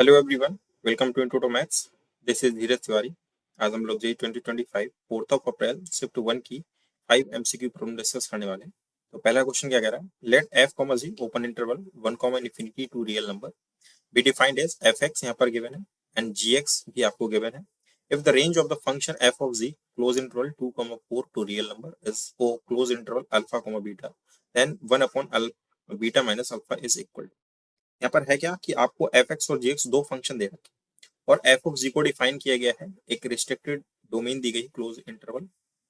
Hello everyone, welcome to into maths. This is Dheeraj Tiwari. आज हम लोग जी 2025 4 अप्रैल शिफ्ट 1 की 5 एमसीक्यू प्रॉब्लम डिस्कस करने वाले हैं। तो पहला क्वेश्चन क्या कह रहा है, let f comma g open interval 1 comma infinity to real number be defined as f x, यहाँ पर गिवन है, एंड जी एक्स भी आपको गिवन है। If the range of the function f of g close interval 2,4 to real number is o close interval alpha comma beta, then 1 upon beta minus alpha is equal. यहाँ पर है क्या कि आपको F x और जी x दो function दे रखे और एफ ऑफ जी को डिफाइन किया गया है, एक रिस्ट्रिक्टेड डोमेन दी गई क्लोज इंटरवल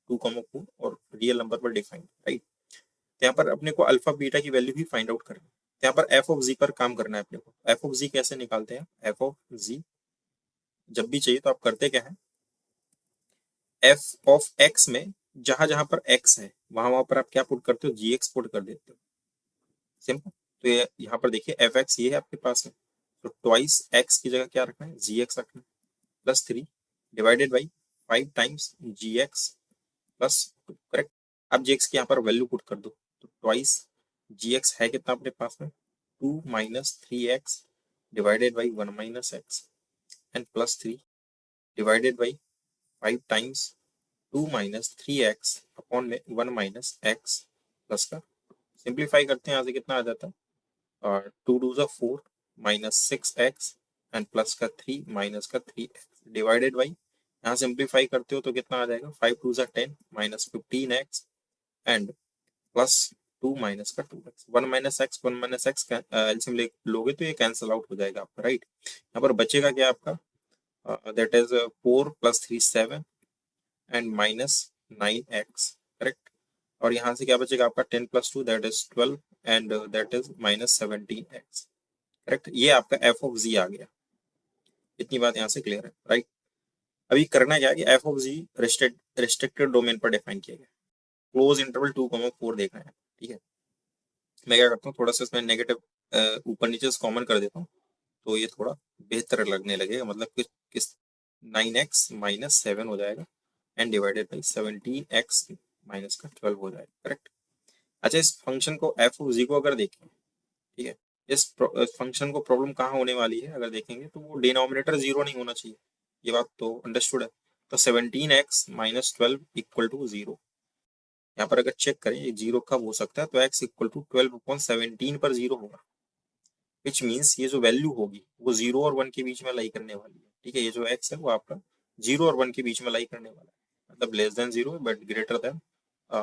2,4 और रियल नंबर पर डिफाइंड, राइट। तो यहाँ पर अपने को अल्फा बीटा की वैल्यू भी फाइंड आउट करना है। तो यहाँ पर एफ ऑफ जी पर काम करना है अपने को। एफ ऑफ जी कैसे निकालते हैं, एफ ऑफ जी जब भी चाहिए तो आप करते क्या है, एफ ऑफ एक्स में जहां जहां पर एक्स है वहां वहां पर आप क्या पुट करते हो, जी एक्स पुट कर देते हो, सिंपल। तो ये यहाँ पर देखिए एफ एक्स ये है आपके पास में, तो ट्वाइस एक्स की जगह क्या रखना है, जी एक्स रखना है, plus 3 divided by 5 times g x plus 2, correct. अब जी एक्स की यहाँ पर वैल्यू पुट कर दो, तो ट्वाइस जी एक्स है कितना अपने पास में, 2 minus 3x divided by 1 minus x and plus 3 divided by 5 times 2 minus 3x upon में 1 माइनस एक्स प्लस का सिंप्लीफाई करते हैं, यहाँ से कितना आ जाता है, और 2 टू ज़ा 4 माइनस 6x एंड प्लस का 3 माइनस का 3x डिवाइडेड बाई, यहाँ सिंप्लीफाई करते हो तो कितना आ जाएगा, 5 टू ज़ा 10 minus 15x and plus 2 minus का 2x, 1 माइनस एक्स एलसीएम लोगे तो ये कैंसिल आउट हो जाएगा आपका, राइट। यहाँ पर बचेगा क्या आपका, that is 4 plus 3 7 and minus 9x, correct. और यहाँ से क्या बचेगा आपका 10 plus 2 that is 12 and that is minus 17x, correct. ये आपका एफ ऑफ जी आ गया, इतनी बात यहाँ से क्लियर है, राइट। अभी करना क्या है कि f of g restricted domain पर डिफाइन किया गया, क्लोज इंटरवल 2,4 देखना है, ठीक है। मैं क्या करता हूँ, थोड़ा सा इसमें नेगेटिव ऊपर नीचे कॉमन कर देता हूँ, तो ये थोड़ा बेहतर लगने लगेगा, मतलब कि किस 9x माइनस 7 हो जाएगा and divided by 17x minus का 12 हो जाएगा, करेक्ट। अच्छा, इस फंक्शन को एफ ऑफ जी को अगर देखें, ठीक है, इस फंक्शन को प्रॉब्लम कहाँ होने वाली है अगर देखेंगे तो वो डिनोमिनेटर जीरो नहीं होना चाहिए, ये बात तो अंडरस्टूड है। तो 17x minus 12 equal to zero, यहाँ पर अगर चेक करें ये जीरो कब हो सकता है, तो x इक्वल टू 12 अपॉन 17 पर जीरो होगा, विच मीन्स ये जो वैल्यू होगी वो 0 और 1 के बीच में लाई करने वाली है, ठीक है। ये जो x है वो आपका 0 और 1 के बीच में लाई करने वाला है, मतलब less than 0 but greater than,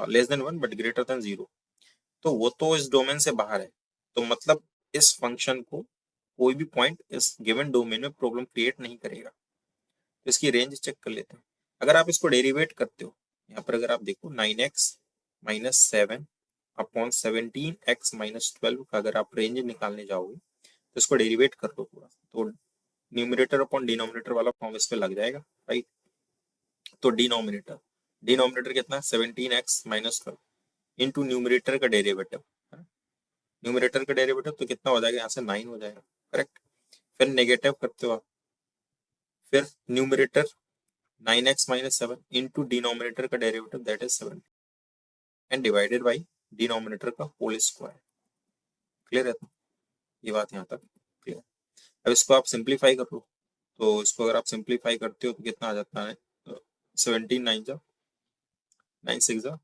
less than 1 but greater than 0। तो वो तो इस डोमेन से बाहर है, तो मतलब इस फंक्शन को कोई भी पॉइंट इस गिवन डोमेन में प्रॉब्लम क्रिएट नहीं करेगा। तो इसकी रेंज चेक कर लेते हैं। अगर आप इसको डेरिवेट करते हो, यहाँ पर अगर आप देखो 9x minus 7 upon 17x minus 12 का अगर आप रेंज निकालने जाओगे तो इसको डेरिवेट कर लो पूरा, तो न्यूमरेटर अपॉन डिनोमिनेटर वाला फॉर्म इस पे लग जाएगा, राइट। तो डिनोमिनेटर डिनोमिनेटर कितना है, 17x माइनस 12 इंटू न्यूमरेटर का डेरिवेटिव, न्यूमरेटर का डेरिवेटिव तो कितना हो जाएगा, यहाँ से 9 हो जाएगा, करेक्ट। फिर नेगेटिव करते हो आप, फिर numerator 9x minus 7 into denominator का derivative that is 7 and divided by denominator का होल स्क्वायर, क्लियर है। तो ये बात यहाँ तक क्लियर। अब इसको आप सिंप्लीफाई कर लो, तो इसको अगर आप सिंप्लीफाई करते हो तो कितना आ जाता है, 17 9 जा 9 6 जा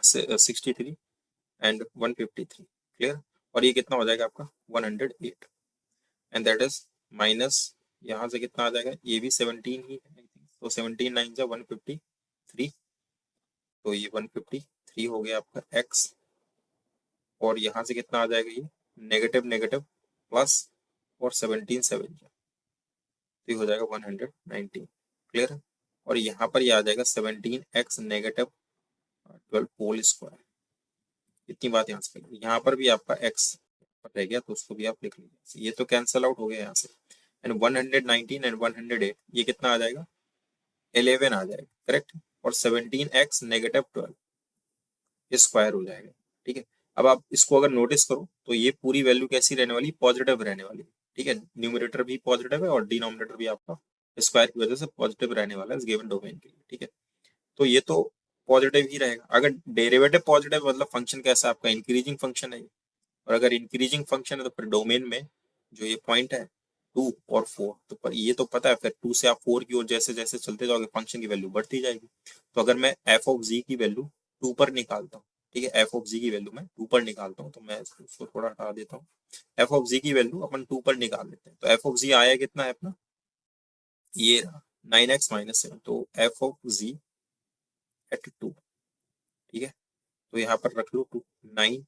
63 एंड 153, क्लियर। और ये कितना हो जाएगा आपका 108 एंड दैट इज माइनस, यहाँ से कितना आ जाएगा, ये भी 17 ही है, तो 17 9 जा 153, तो ये 153 हो गया आपका x, और यहाँ से कितना आ जाएगा, ये नेगेटिव नेगेटिव प्लस और 17 7 जा, तो ये हो जाएगा 119, क्लियर है। और यहाँ पर ये आ जाएगा 17x नेगेटिव 12 होल स्क्वायर, इतनी बात यहाँ से। यहाँ पर भी आपका x रह गया तो उसको भी आप लिख लीजिए, ये तो कैंसल आउट हो गया यहाँ से, एंड 119 एंड 108 ये कितना आ जाएगा, 11 आ जाएगा, करेक्ट। और 17x नेगेटिव 12 ये स्क्वायर हो जाएगा, ठीक है। अब आप इसको अगर नोटिस करो तो ये पूरी वैल्यू कैसी रहने वाली, पॉजिटिव रहने वाली, ठीक है। न्यूमरेटर भी पॉजिटिव है और डिनोमिनेटर भी आपका स्क्वायर की वजह से पॉजिटिव रहने वाला है इस गिवन डोमेन के लिए, ठीक है। तो ये तो पॉजिटिव ही रहेगा। अगर डेरिवेटिव पॉजिटिव मतलब फंक्शन कैसा आपका इंक्रीजिंग फंक्शन है, और अगर इंक्रीजिंग फंक्शन है तो फिर डोमेन में जो ये पॉइंट है 2 और 4, तो पर ये तो पता है फिर 2 से आप 4 की ओर जैसे जैसे चलते जाओगे फंक्शन की वैल्यू बढ़ती जाएगी। तो अगर मैं एफ ऑफ जी की वैल्यू 2 पर निकालता हूँ, ठीक है, एफ ऑफ जी की वैल्यू मैं 2 पर निकालता हूँ, तो मैं इसको थोड़ा हटा देता हूँ। एफ ऑफ जी की वैल्यू अपन 2 पर निकाल लेते हैं, तो एफ ऑफ जी आया कितना है अपना, ये 9x-7, तो एफ ऑफ जी एट 2, ठीक है, तो यहाँ पर रख लो 2, 9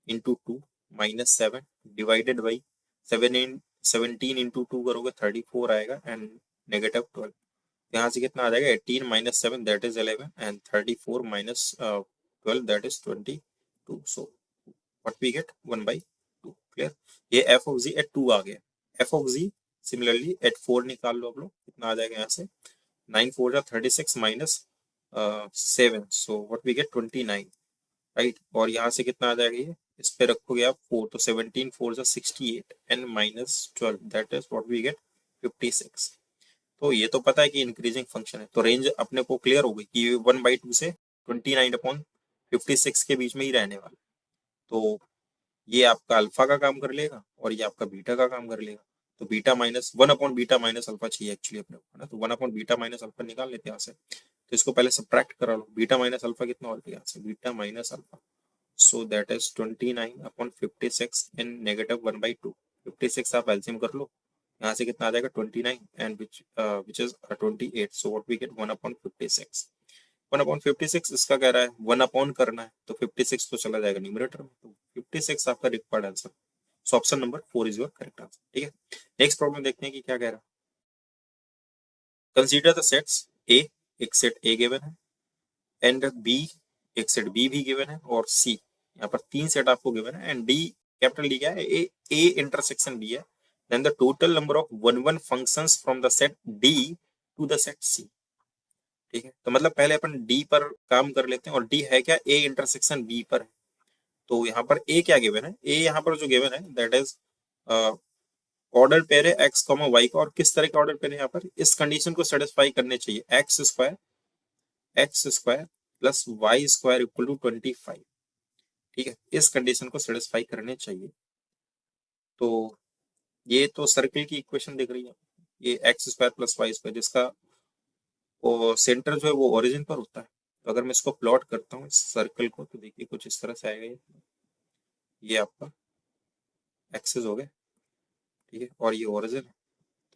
into 2 minus 7 divided by 17 into 2 करोगे 34 आएगा एंड नेगेटिव 12, यहाँ से कितना आ जाएगा 18 minus 7 that is 11 and 34 minus 12 that is 22, so what we get 1/2, clear. ये एफ ऑफ जी एट 2 आ गया। F of g similarly at 4 निकाल लो आप लोग, कितना आ जाएगा यहाँ से 9 4 जा 36 minus 7, so what we get 29, right. और यहाँ से कितना आ जाएगा, ये इस पे रखोगे आप 4, तो 17 4 जा 68 and minus 12 that is what we get 56। तो ये तो पता है कि इंक्रीजिंग फंक्शन है, तो रेंज अपने को क्लियर हो गई कि 1/2 से 29/56 के बीच में ही रहने वाला। तो ये आपका अल्फा का काम कर लेगा और ये आपका बीटा का काम कर लेगा। तो बीटा माइनस 1/β-अल्फा चाहिए एक्चुअली अपने को, है ना, तो 1/β-अल्फा निकाल लेते हैं यहाँ से। तो इसको पहले सब्ट्रैक्ट करा लो, बीटा माइनस अल्फा कितना होता है यहाँ से, beta minus alpha, so that is 29/56 in negative 1/2। 56 आप एलसीएम कर लो, यहाँ से कितना आ जाएगा 29 and which is 28, so what we get 1/56। 1/56 इसका कह रहा है 1 अपॉन करना है, तो 56 तो चला जाएगा न्यूमरेटर में, तो 56 आपका required answer. So option number 4 is your correct answer, ठीक है। नेक्स्ट प्रॉब्लम देखते हैं कि क्या कह रहा है। कंसीडर द सेट्स ए, एक सेट ए गिवन है, एंड बी, एक सेट बी भी गिवन है, और सी, यहाँ पर 3 सेट आपको गिवन है, एंड डी, कैपिटल डी क्या है, ए इंटरसेक्शन बी है, then the total number of 1 functions from the set D to the set C, ठीक है। तो मतलब पहले अपन डी पर काम कर लेते हैं, और डी है क्या, ए इंटरसेक्शन बी पर है। तो यहाँ पर ए क्या गिवन है, ए यहाँ पर जो गिवन है दैट इज ऑर्डर पेयर है एक्स कॉमा वाई का, और किस तरह का ऑर्डर पेयर है यहाँ पर, इस कंडीशन को सेटिस्फाई करने चाहिए x square plus y square equal to 25, ठीक है, इस कंडीशन को सेटिस्फाई करने चाहिए। तो ये तो सर्कल की इक्वेशन दिख रही है, ये x square plus y square, जिसका सेंटर जो है वो ओरिजिन पर होता है। तो अगर मैं इसको प्लॉट करता हूँ इस सर्कल को, तो देखिए कुछ इस तरह से आएगा, ये आपका एक्सेस हो गया, ठीक है, और ये ओरिजिन है।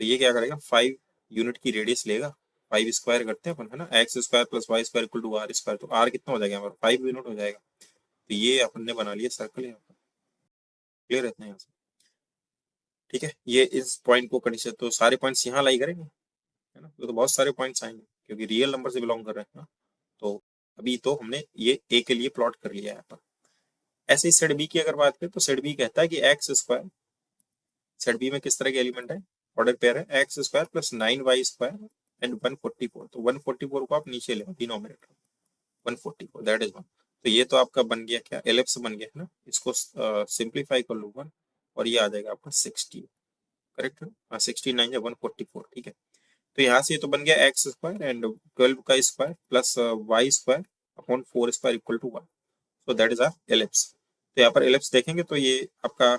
तो ये क्या करेगा, 5 यूनिट की रेडियस लेगा, 5 स्क्वायर करते हैं अपन, है ना, x square plus y square equal to r square, तो आर कितना हो जाएगा यहाँ पर 5 यूनिट हो जाएगा। तो ये अपन ने बना लिया सर्कल यहाँ पर, क्लियर रहते हैं यहाँ से, ठीक है। ये इस पॉइंट को कंडीशन, तो सारे पॉइंट्स यहाँ लाई करेंगे, है ना, तो बहुत सारे पॉइंट्स आएंगे क्योंकि रियल नंबर से बिलोंग कर रहे हैं ना। तो अभी तो हमने ये ए के लिए प्लॉट कर लिया है यहाँ पर। ऐसे ही सेट बी की अगर बात करें, तो सेट बी कहता है कि एक्स स्क्वायर, सेट बी में किस तरह के एलिमेंट है, ऑर्डर पेयर है x square plus 9y square and 144, तो 144 को आप नीचे ले डिनोमिनेटर 144 दैट इज 1। तो ये तो आपका बन गया क्या, एलिप्स बन गया, है ना, इसको सिंप्लीफाई कर लो 1, और ये आ जाएगा आपका 60, करेक्ट है, 69 या 144, ठीक है। तो यहाँ से ये तो बन गया एक्स स्क्वायर एंड 12 का square plus y square upon 4 square equal to 1, so that is our ellipse. तो यहाँ पर एलिप्स देखेंगे तो ये आपका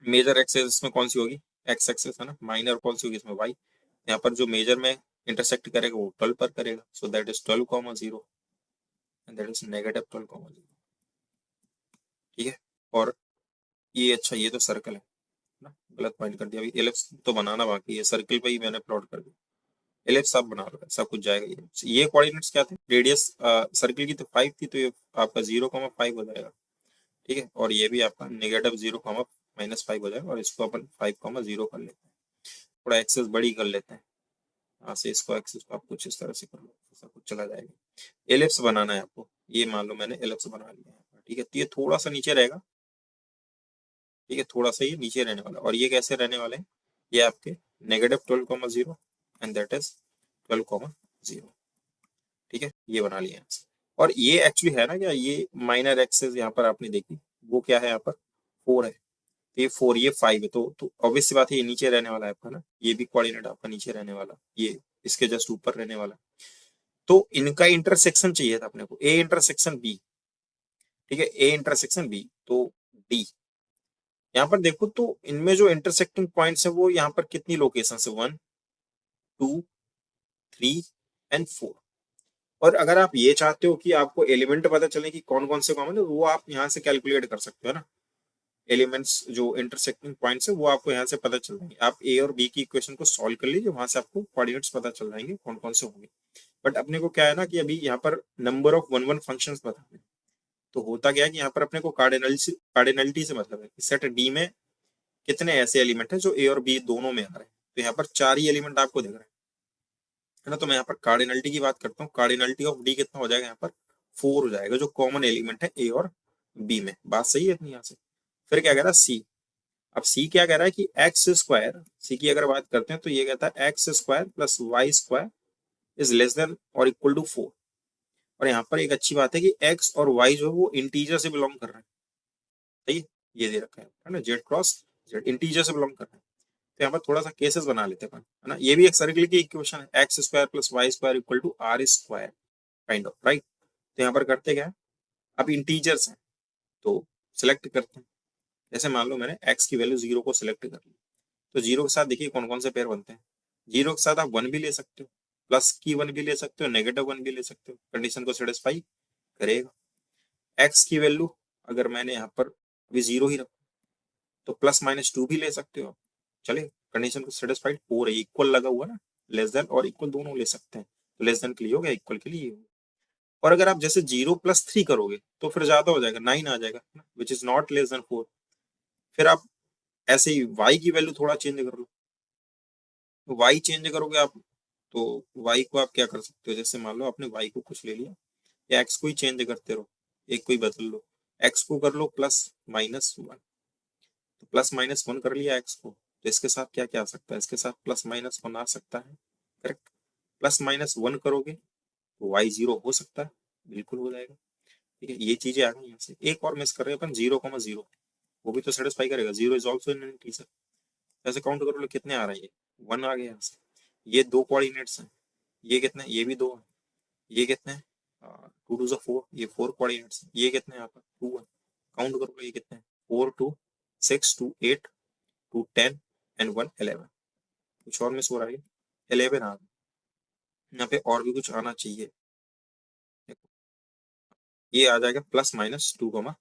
मेजर एक्सेस इसमें कौन सी होगी, एक्स एक्सेस है ना, माइनर कौन सी होगी इसमें वाई। यहाँ पर जो मेजर में इंटरसेक्ट करेगा वो 12 पर करेगा, सो that is 12,0 and that is negative 12,0, ठीक है। और ये अच्छा, ये तो सर्कल है ना, गलत पॉइंट कर दिया, अभी एलिप्स तो बनाना बाकी है, सर्कल पे ही मैंने प्लॉट कर दिया। एलिप्स आप बना लो, सब कुछ जाएगा। ये कोऑर्डिनेट्स क्या थे, रेडियस सर्कल की तो 5 थी, तो ये आपका 0,5 हो जाएगा, ठीक है, और ये भी आपका नेगेटिव 0,-5 हो जाएगा, और इसको अपन 5,0 कर लेते हैं, थोड़ा एक्सेस बड़ी कर लेते हैं, यहाँ से इसको एक्सेस को आप कुछ इस तरह से कर लो, ऐसा कुछ चला जाएगा। एलिप्स बनाना है आपको, ये मान लो मैंने एलिप्स बना लिया है, ठीक है। तो ये थोड़ा सा नीचे रहेगा, ठीक है, थोड़ा सा ये नीचे रहने वाला, और ये कैसे रहने वाले हैं, ये आपके नेगेटिव 12,0 एंड दैट इज 12,0, ठीक है, ये बना लिया। और ये एक्चुअली है ना क्या, ये माइनर एक्सेस यहाँ पर आपने देखी, वो क्या है यहाँ पर 4 है, तो ये 4 ये 5 है, तो ऑब्वियस सी बात है ये नीचे रहने वाला है आपका ना, ये भी कोऑर्डिनेट आपका नीचे रहने वाला, ये इसके जस्ट ऊपर रहने वाला। तो इनका इंटरसेक्शन चाहिए था अपने को, ए इंटरसेक्शन बी, ठीक है, ए इंटरसेक्शन बी, तो डी, यहाँ पर देखो तो इनमें जो इंटरसेक्टिंग पॉइंट्स है वो यहाँ पर कितनी लोकेशन है, 1 2 3 एंड 4। और अगर आप ये चाहते हो कि आपको एलिमेंट पता चले कि कौन कौन से कॉमन है, वो आप यहाँ से कैलकुलेट कर सकते हो ना। एलिमेंट्स जो इंटरसेक्टिंग पॉइंट्स है वो आपको यहाँ से पता चल जाएंगे। आप ए और बी की इक्वेशन को सॉल्व कर लीजिए, वहां से आपको कोऑर्डिनेट्स पता चल जाएंगे कौन कौन से होंगे। बट अपने को क्या है ना कि अभी यहाँ पर number of one one function बताने हैं। तो होता क्या है कि यहाँ पर अपने को कार्डिनलिटी से मतलब है कि सेट डी में कितने ऐसे एलिमेंट हैं जो ए और बी दोनों में आ रहे हैं। तो यहाँ पर 4 ही एलिमेंट आपको दिख रहे हैं, है ना। तो मैं यहाँ पर कार्डिनलिटी की बात करता हूँ। कार्डिनलिटी ऑफ डी कितना हो जाएगा, यहाँ पर 4 हो जाएगा, जो कॉमन एलिमेंट है ए और बी में। बात सही है अपनी यहाँ से। फिर क्या कह रहा है सी। अब सी क्या कह रहा है कि एक्स स्क्वायर, सी की अगर बात करते हैं तो ये कहता है x square plus y square is less than और इक्वल टू 4। और यहाँ पर एक अच्छी बात है कि एक्स और वाई जो है वो इंटीजर से बिलोंग कर रहे हैं। सही है, ये दे रखा है ना, जेड क्रॉस जेड इंटीजर से बिलोंग कर रहे हैं। तो यहाँ पर थोड़ा सा केसेस बना लेते हैं, है ना। ये भी एक सर्किल की इक्वेशन है, x square plus y square equal to r square kind of, right. तो यहाँ पर करते क्या है, अब इंटीजर्स हैं तो सिलेक्ट करते हैं। जैसे मान लो मैंने एक्स की वैल्यू 0 को सिलेक्ट कर ली, तो 0 के साथ देखिए कौन कौन से पेयर बनते हैं। 0 के साथ आप 1 भी ले सकते हो, प्लस की 1 भी ले सकते हो, नेगेटिव 1 भी ले सकते हो, कंडीशन को सेटिस्फाई करेगा। एक्स की वैल्यू अगर मैंने यहाँ पर अभी 0 ही रखा तो प्लस माइनस 2 भी ले सकते हो, चले, कंडीशन को सेटिस्फाइड हो रही, इक्वल लगा हुआ ना, लेस देन और इक्वल दोनों ले सकते हैं। तो लेस देन के लिए हो गया, इक्वल के लिए हो। और अगर आप जैसे 0+3 करोगे तो फिर ज्यादा हो जाएगा, 9 आ जाएगा, which is not less than 4। फिर आप ऐसे ही y की वैल्यू थोड़ा चेंज कर लो। y चेंज करोगे आप तो y को आप क्या कर सकते हो, जैसे मान लो आपने y को कुछ ले लिया, या x को ही चेंज करते रहो, एक को ही बदल लो। x को कर लो +-1, तो +-1 कर लिया x को, तो इसके साथ क्या क्या आ सकता है, इसके साथ +-1 आ सकता है, करेक्ट। +-1 करोगे तो y 0 हो सकता है, बिल्कुल हो जाएगा। ठीक है, ये चीजें आ गई यहाँ से। एक और मिस कर रहे हैं अपन, 0,0, वो भी तो सेटिस्फाई करेगा, 0 इज ऑल्सो इन इंटीजर। ऐसे काउंट करो कितने आ रहे हैं, 1 आ गए यहाँ से। ये 2 कोऑर्डिनेट्स हैं, ये कितने, ये भी 2 है, ये कितने हैं, 2 2 4, ये 4 कोऑर्डिनेट्स हैं। ये कितने यहाँ पर 2 है, काउंट करो ये कितने हैं, 4 2 6 2 8 2 10 एंड 1 11। कुछ और मिस हो रहा है, 11 आ गए यहाँ पे, और भी कुछ आना चाहिए। ये आ जाएगा +-2,0,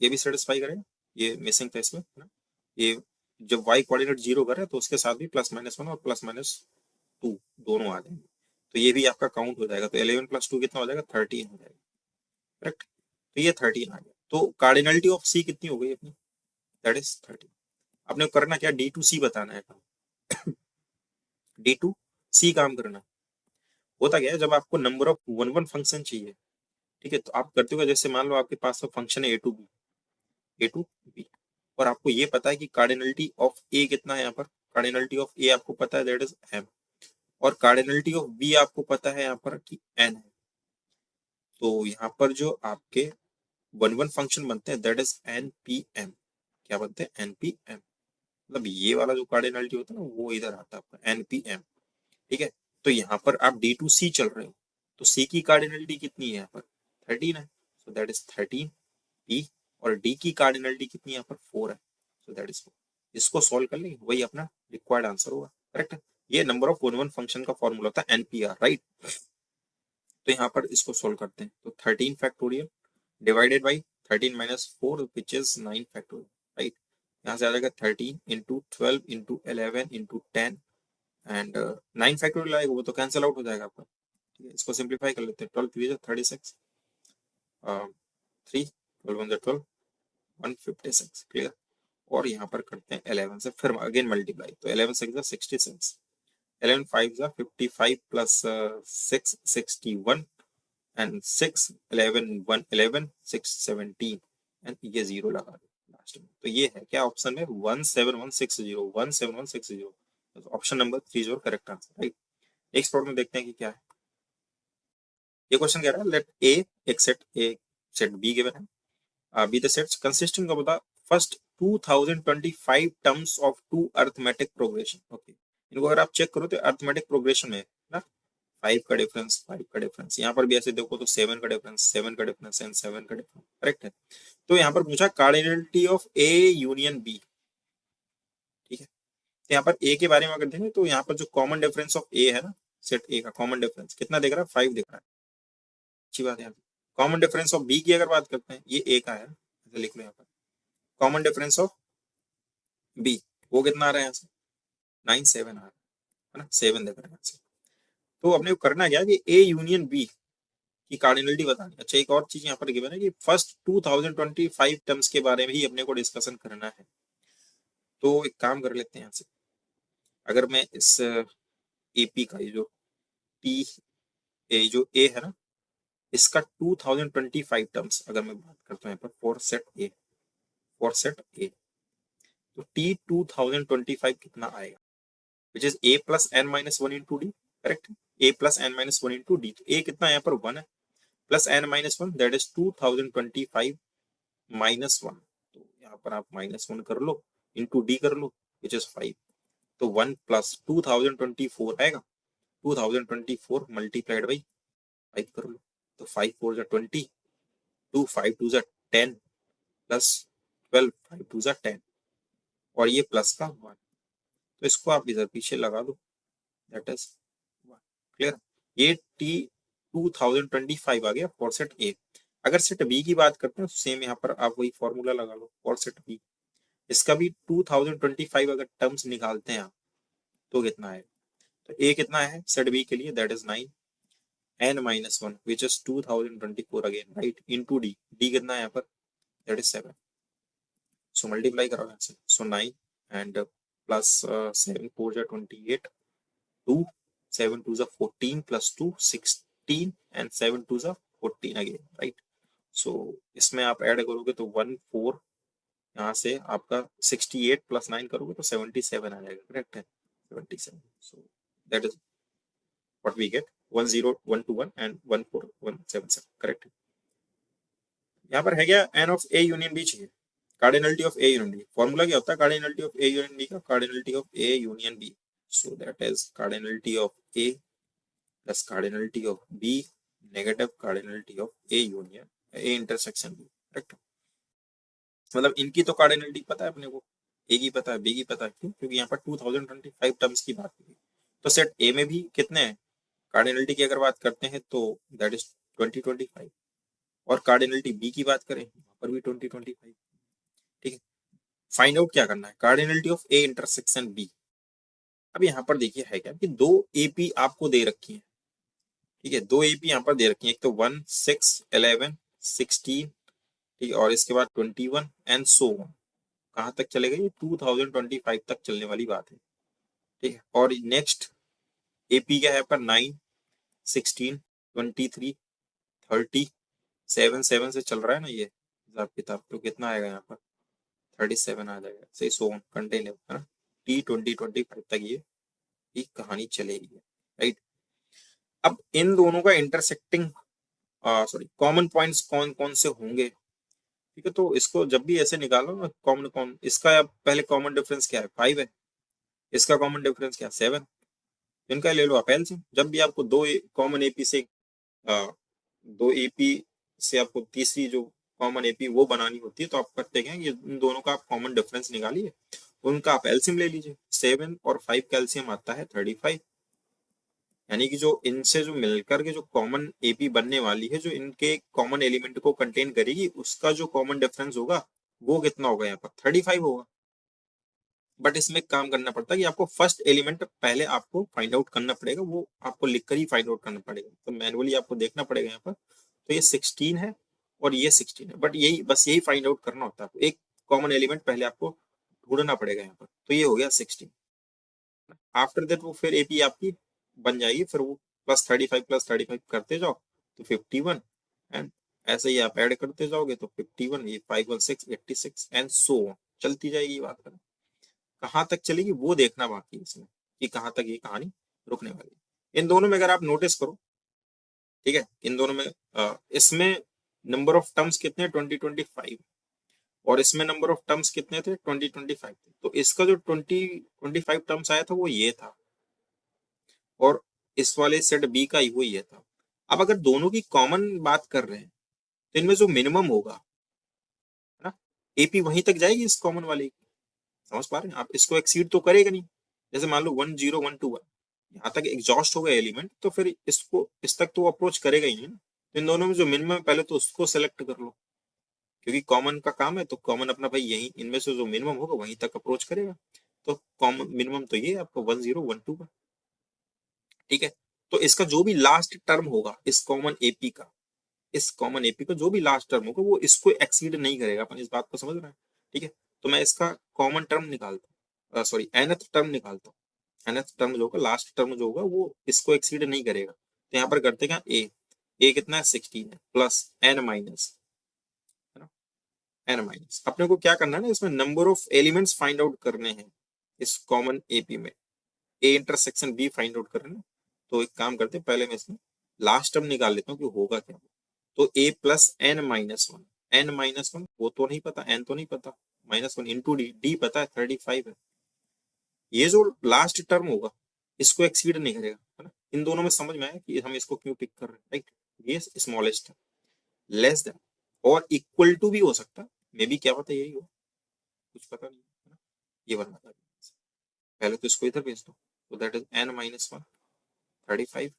ये भी सेटिस्फाई करेगा, ये मिसिंग था इसमें, है ना। ये जब y कोऑर्डिनेट 0 कर रहे हैं तो उसके साथ भी +-1 और +-2 दोनों आ जाएंगे, तो ये भी आपका काउंट हो जाएगा। तो 11 + 2 कितना हो जाएगा, 13 हो जाएगा, करेक्ट। तो ये 13 आ गया। तो कार्डिनलिटी ऑफ सी कितनी हो गई अपनी, दैट इज 13। आपने करना क्या, D2C बताना है काम, D2C काम करना। होता क्या है, जब आपको number of one one function चाहिए, ठीक है, तो आप करते हो जैसे मान लो आपके पास फंक्शन है A to B, और आपको ये पता है कि कार्डिनलिटी ऑफ ए कितना है, यहाँ पर कार्डिनलिटी ऑफ ए आपको पता है दैट इज m, और कार्डिनलिटी ऑफ बी आपको पता है यहाँ पर कि n है। तो यहाँ पर जो आपके वन वन फंक्शन बनते हैं दैट इज npm। क्या बनते हैं, npm, मतलब ये वाला जो कार्डिनलिटी होता है ना वो इधर आता है आपका npm। ठीक है, तो यहाँ पर आप D2C चल रहे हो, तो C की कार्डिनलिटी कितनी है यहाँ पर, 13 है, सो दैट इज 13 P। और D की कार्डिनलिटी कितनी है यहाँ पर, 4 है, सो दैट इज 4। इसको सॉल्व कर लेंगे, वही अपना रिक्वायर्ड आंसर होगा, करेक्ट है। ये number of one one function का फॉर्मूला होता है NPR, राइट। तो यहाँ पर इसको सॉल्व करते हैं, तो 13 factorial divided by 13 minus 4 which is 9 factorial, right. यहाँ से आ जाएगा 13 into 12 into 11 into 10 and 9 factorial आएगा, वो तो कैंसिल आउट हो जाएगा आपका। ठीक है, इसको सिंप्लीफाई कर लेते हैं, 12 3 36, 3 12 12 156, क्लियर। और यहाँ पर करते हैं 11 से फिर अगेन मल्टीप्लाई, तो 11 6 66, 11 5 55 प्लस 6 61 एंड 6 11 1 11 6 17 एंड ये 0 लगा दो लास्ट में। तो ये है क्या ऑप्शन में 17160, 17160, option number 3 is your correct answer, right. Next problem देखते हैं कि क्या है। ये क्वेश्चन कह रहा है, लेट एक सेट बी गिवन है, be the sets consisting of the first 2025 terms of two arithmetic progression. Okay, इनको अगर आप चेक करो तो अरिथमेटिक प्रोग्रेशन में ना 5 का डिफरेंस, 5 का डिफरेंस, यहाँ पर भी ऐसे देखो तो 7 का डिफरेंस, 7 का डिफरेंस एंड 7 का डिफरेंस, करेक्ट है। तो यहाँ पर पूछा cardinality of A union B, ठीक है। तो यहाँ पर ए के बारे में अगर देखें तो यहाँ पर जो कॉमन डिफरेंस ऑफ ए है ना, सेट ए का कॉमन डिफरेंस कितना दिख रहा है, 5 दिख रहा है, अच्छी बात है। कॉमन डिफरेंस ऑफ बी की अगर बात करते हैं, ये ए का है, लिख लो यहाँ पर कॉमन डिफरेंस ऑफ बी, वो कितना आ रहा है यहाँ से, 9 7 आ रहा है ना, 7 दिख रहा है यहाँ से। तो अपने को करना क्या कि ए यूनियन बी की कार्डिनलिटी बतानी। अच्छा, एक और चीज यहाँ पर गिवन है कि फर्स्ट 2025 टर्म्स के बारे में ही अपने को डिस्कशन करना है। तो एक काम कर लेते हैं यहाँ से, अगर मैं इस एपी का ये जो टी ए जो ए है ना, इसका 2025 टर्म्स अगर मैं बात करता हूँ यहाँ पर फॉर सेट ए, तो टी 2025 कितना आएगा, which is a plus N minus one into d, correct, a plus N minus one into d. तो ए कितना यहाँ पर 1 है, plus N minus one, that is 2025 minus 1। तो यहाँ पर आप -1 कर लो, इंटू डी कर लो, विच इज 5। तो 1 प्लस 2024 आएगा, 2024 मल्टीप्लाइड बाई 5 कर लो, तो 5 4 जा 20, 2 5 2 जा 10 प्लस 12 5 2 जा 10, और ये प्लस का 1, तो इसको आप इधर पीछे लगा दो, दैट इज 1, क्लियर। ये टी 2025 आ गया फॉर सेट ए। अगर सेट बी की बात करते हैं तो सेम यहाँ पर आप वही फॉर्मूला लगा लो फॉर सेट बी, इसका भी 2025 अगर टर्म्स निकालते हैं आप तो कितना है, तो ए कितना है सेट बी के लिए, that is 9 n minus 1 which is 2024 again, right, into d, d कितना है यहाँ पर, that is 7, so multiply करो यहाँ से, so 9 and plus 7 4 जा 28, 2 7 2 जा 14 plus 2 16 and 7 2 जा 14 again, right, so इसमें आप ऐड करोगे तो 1 4, यहाँ से आपका 68 प्लस 9 करोगे तो 77 आ जाएगा, करेक्ट है 77, so that is what we get, 10121 and 14177, correct. यहाँ पर है क्या, N of A union B चाहिए, cardinality of A union B. Formula क्या होता है cardinality of A union B का, cardinality of A union B, so that is cardinality of A plus cardinality of B negative cardinality of A union A intersection B, correct. मतलब इनकी तो cardinality पता है अपने को, ए की पता है, बी की पता है, क्यों, क्योंकि यहाँ पर 2025 टर्म्स की बात हुई। तो सेट ए में भी कितने हैं, कार्डिनलिटी की अगर बात करते हैं तो दैट इज 2025, और कार्डिनलिटी बी की बात करें यहाँ पर भी 2025, ठीक है। फाइंड आउट क्या करना है, cardinality of A intersection B. अब यहाँ पर देखिए है क्या कि दो एपी आपको दे रखी है, ठीक है, दो एपी यहाँ पर दे रखी है, एक तो 1 6 11 16, ठीक है, और इसके बाद 21 एंड सो ऑन, कहाँ तक चलेगा ये 2025 तक चलने वाली बात है, ठीक है। और नेक्स्ट एपी क्या है पर 9 16 23 30, 7 7 से चल रहा है ना ये हिसाब किताब, तो कितना आएगा यहाँ पर 37 आ जाएगा, सही, सो ऑन कंटिन्यू है ना, टी 2025 तक ये कहानी चलेगी, राइट। अब इन दोनों का इंटरसेक्टिंग सॉरी कॉमन पॉइंट्स कौन कौन से होंगे, ठीक है। तो इसको जब भी ऐसे निकालो ना, कॉमन कौन, इसका पहले कॉमन डिफरेंस क्या है 5 है, इसका कॉमन डिफरेंस क्या है 7, इनका ले लो आप एलसीएम। जब भी आपको दो कॉमन एपी से दो एपी से आपको तीसरी जो कॉमन एपी वो बनानी होती है, तो आप करते हैं ये इन दोनों का आप कॉमन डिफरेंस निकालिए, उनका आप एलसीएम ले लीजिए। 7 और 5 का एलसीएम आता है 35, यानी कि जो इनसे जो मिलकर के जो कॉमन एपी बनने वाली है, जो इनके कॉमन एलिमेंट को कंटेन करेगी, उसका जो कॉमन डिफरेंस होगा वो कितना होगा यहाँ पर 35 होगा। बट इसमें काम करना पड़ता है कि आपको फर्स्ट एलिमेंट पहले आपको फाइंड आउट करना पड़ेगा, वो आपको लिखकर ही फाइंड आउट करना पड़ेगा, तो मैनुअली आपको देखना पड़ेगा यहाँ पर। तो ये 16 है और ये 16 है, बट यही बस यही फाइंड आउट करना होता है, एक कॉमन एलिमेंट पहले आपको ढूंढना पड़ेगा यहाँ पर। तो ये हो गया 16, आफ्टर दैट वो फिर एपी आपकी बन जाएगी, फिर वो +35 करते जाओ तो 51, एंड ऐसे ही आप ऐड करते जाओगे तो 51, ये 5 1 6 86 एंड सो ऑन चलती जाएगी बात। कहाँ तक चलेगी वो देखना बाकी है इसमें, कि कहाँ तक ये कहानी रुकने वाली है। इन दोनों में अगर आप नोटिस करो, ठीक है, इन दोनों में इसमें नंबर ऑफ टर्म्स कितने 2025, और इसमें नंबर ऑफ टर्म्स कितने थे 2025 थे। तो इसका जो 2025 टर्म्स आया था वो ये था, और इस वाले सेट बी का वो ही था। अब अगर दोनों की कॉमन बात कर रहे हैं तो इनमें जो मिनिमम होगा, है ना, एपी वहीं तक जाएगी इस कॉमन वाले की। समझ पा रहे हैं आप? इसको एक्सीड तो करेगा नहीं। जैसे मान लो 1 0 1 2 1, यहाँ तक एग्जॉस्ट हो गया एलिमेंट, तो फिर इसको इस तक तो अप्रोच करेगा ही नहीं ना। तो इन दोनों में जो मिनिमम है पहले तो उसको सेलेक्ट कर लो, क्योंकि कॉमन का काम है, तो कॉमन अपना भाई यही, इनमें से जो मिनिमम होगा वहीं तक अप्रोच करेगा। तो कॉमन मिनिमम तो ये है आपका 1 0 1 2 का। ठीक है, तो इसका जो भी लास्ट टर्म होगा इस कॉमन एपी का, इस कॉमन एपी का जो भी लास्ट टर्म होगा वो इसको एक्सीड नहीं करेगा। अपन इस बात को समझ रहे हैं? ठीक है, तो मैं इसका कॉमन टर्म निकालता हूँ, सॉरी nth टर्म निकालता हूँ। nth टर्म जो होगा, लास्ट टर्म जो होगा वो इसको एक्सीड नहीं करेगा। तो यहाँ पर करते क्या, ए कितना है 16 है, प्लस एन माइनस, है ना, एन माइनस। अपने को क्या करना है ना, इसमें number of elements find out करने हैं इस कॉमन एपी में, A intersection B find out करना है। तो एक काम करते हैं, पहले मैं इसमें लास्ट टर्म निकाल लेता हूँ कि होगा क्या। तो A plus N minus one, N minus one वो तो नहीं पता, एन तो नहीं पता, -1 इंटू डी, डी पता है 35 है। ये जो लास्ट टर्म होगा इसको एक्सीड नहीं करेगा, है ना। इन दोनों में समझ में आया कि हम इसको क्यों पिक कर रहे हैं, राइट। ये स्मॉलेस्ट है, लेस देन और इक्वल टू भी हो सकता है, मे बी, क्या पता यही हो, कुछ पता नहीं, है ना। ये बना था, पहले तो इसको इधर भेज दो, तो that is an minus one, 35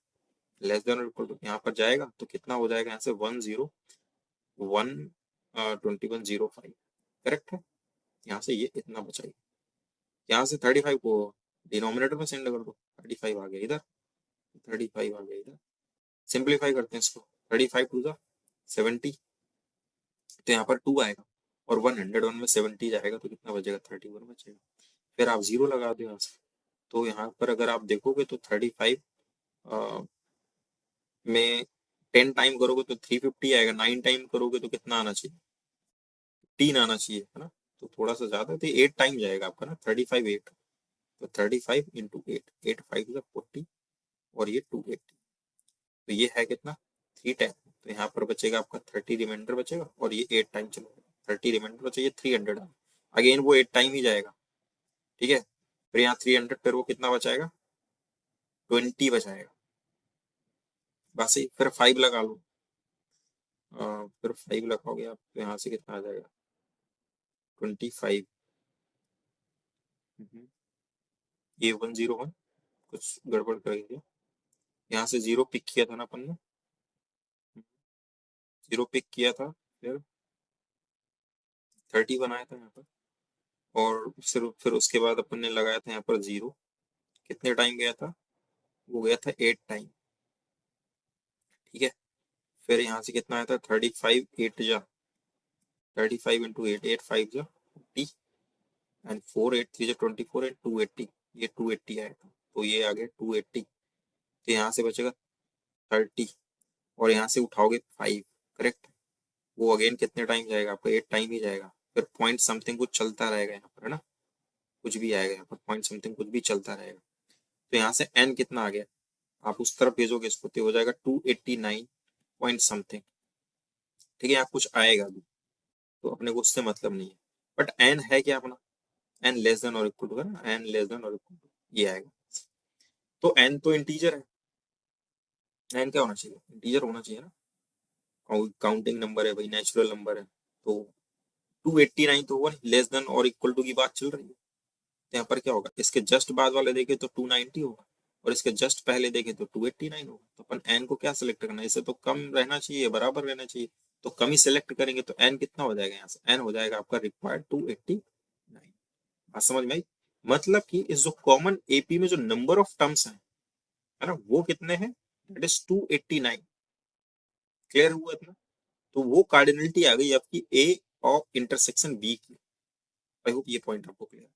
less than और इक्वल टू, यहाँ पर जाएगा तो कितना हो जाएगा, यहाँ से 1 0 1 21 0 5, करेक्ट है। यहाँ से ये इतना बचाएगा, यहाँ से 35 को डिनोमिनेटर में सेंड कर दो, 35 आ गया इधर, 35 आ गया इधर। सिंप्लीफाई करते हैं इसको, 35 टू ज़ा 70, तो यहाँ पर 2 आएगा, और 101 में 70 जाएगा तो कितना बचेगा, 31 बचेगा। फिर आप जीरो लगा दो यहाँ से, तो यहाँ पर अगर आप देखोगे तो 35 में 10 टाइम करोगे तो 350 आएगा, 9 टाइम करोगे तो कितना आना चाहिए, 3 आना चाहिए, है ना। तो थोड़ा सा ज्यादा, तो 8 टाइम जाएगा आपका ना, 35 8, तो 35 इंटू 8, 8 5 40, और ये 280, तो ये है कितना, 310। तो यहाँ पर बचेगा आपका 30 रिमाइंडर बचेगा, और ये 8 टाइम चलेगा, 30 रिमाइंडर बचेगा, 300 अगेन वो 8 टाइम ही जाएगा। ठीक है, फिर यहाँ 300 पर वो कितना बचाएगा, 20 बचाएगा, बस ही। फिर 5 लगा लो, फिर 5 लगाओगे आप तो यहाँ से कितना आ जाएगा, 25। ये 101, कुछ गड़बड़ कर दिया, यहाँ से जीरो पिक किया था ना अपन ने, जीरो पिक किया था, फिर 30 बनाया था यहाँ पर, और फिर उसके बाद अपन ने लगाया था यहाँ पर जीरो, कितने टाइम गया था, वो गया था 8 टाइम। ठीक है, फिर यहाँ से कितना आया था, 35 8 जा 35 इंटू 8, 8 5 जा 40, एंड 4 8 3 जा 24, एंड 280, ये 280 आया था, तो ये आ गया 280। तो यहाँ से बचेगा 30, और यहाँ से उठाओगे 5, करेक्ट। वो अगेन कितने टाइम जाएगा आपका, 8 टाइम ही जाएगा। फिर पॉइंट समथिंग कुछ चलता रहेगा यहाँ पर, है ना, कुछ भी आएगा यहाँ पर, पॉइंट समथिंग कुछ भी चलता रहेगा। तो यहाँ से एन कितना आ गया, आप उस तरफ भेजोगे इसको तो हो जाएगा 289 पॉइंट समथिंग। ठीक है, यहाँ कुछ आएगा अभी, तो अपने को उससे मतलब नहीं है, बट एन है क्या अपना, एन लेस देन और इक्वल टू, है ना, एन लेस देन और इक्वल टू, ये आएगा। तो एन तो इंटीजर है, एन क्या होना चाहिए, इंटीजर होना चाहिए ना, काउंटिंग नंबर है भाई, नेचुरल नंबर है। तो 289 तो होगा नहीं, लेस देन और इक्वल टू की बात चल रही है, तो यहाँ पर क्या होगा, इसके जस्ट बाद वाले देखे तो 290 होगा, और इसके जस्ट पहले देखे तो 289 होगा। तो अपन एन को क्या सिलेक्ट करना है, इसे तो कम रहना चाहिए, बराबर रहना चाहिए, तो कम ही सिलेक्ट करेंगे। तो एन कितना हो जाएगा, यहाँ से एन हो जाएगा आपका रिक्वायर्ड 289। बात समझ में आई? मतलब कि इस जो कॉमन एपी में जो नंबर ऑफ टर्म्स है ना, वो कितने हैं, दैट इज 289। क्लियर हुआ इतना? तो वो कार्डिनलिटी आ गई आपकी ए ऑफ इंटरसेक्शन बी की। आई होप ये पॉइंट आपको क्लियर।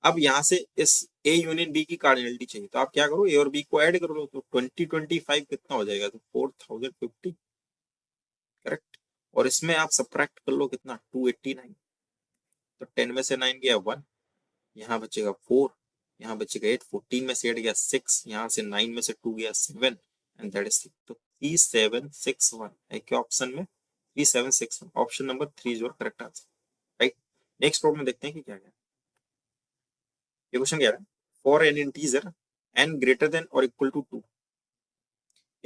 अब यहाँ से इस ए यूनियन बी की कार्डिनलिटी चाहिए, तो आप क्या करो, ए और बी को ऐड कर लो, तो 2025 कितना हो जाएगा, तो 4050, करेक्ट। और इसमें आप सब्ट्रैक्ट कर लो कितना, 289, तो 10 में से 9 गया 1, यहाँ बचेगा 4, यहाँ बचेगा 8, 14 में से 8 गया 6, यहाँ से 9 में से 2 गया 7, एंड दैट इज 6। तो 3761 है क्या ऑप्शन में, 3761, option number 3 is your correct answer, right. Next problem देखते हैं कि क्या है। ये क्वेश्चन क्या है, for an integer n greater than और equal to 2,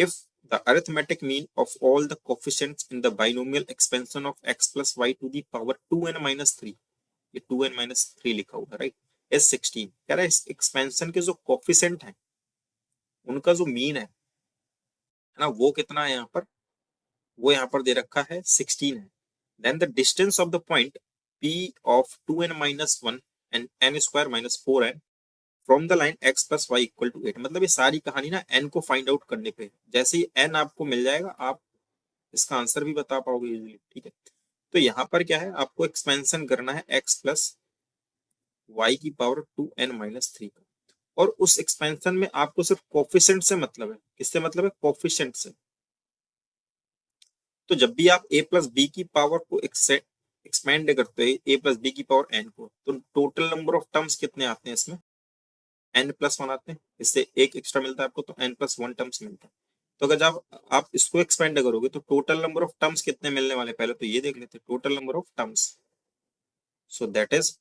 if the arithmetic mean of all the coefficients in the binomial expansion of x plus y to the power 2n minus 3, ये 2n minus 3 लिखा हुआ है right, is 16, कह रहा है इस expansion के जो कोफिशिएंट है उनका जो मीन है ना, वो कितना है यहाँ पर, वो यहाँ पर दे रखा है 16 है। Then the distance of the point p of 2n minus 1 and n square minus 4n from the line x plus y equal to 8। मतलब ये सारी कहानी ना n को फाइंड आउट करने पे, जैसे ही n आपको मिल जाएगा आप इसका आंसर भी बता पाओगे इजीली, ठीक है। तो यहाँ पर क्या है, आपको एक्सपेंशन करना है x प्लस y की पावर 2n minus 3 का, और उस एक्सपेंशन में आपको सिर्फ कोफिशिएंट से मतलब है, किससे मतलब है, कोफिशिएंट से। तो जब भी आप a प्लस बी की पावर को एक्सपेंड करते हैं a प्लस बी की पावर n को, तो टोटल नंबर ऑफ टर्म्स कितने आते हैं इसमें, n प्लस 1 आते हैं, इससे एक एक्स्ट्रा मिलता है आपको, तो n प्लस 1 टर्म्स मिलता है। तो अगर जब आप इसको एक्सपेंड करोगे तो टोटल नंबर ऑफ टर्म्स कितने मिलने वाले, पहले तो ये देख लेते हैं total number of terms. So that is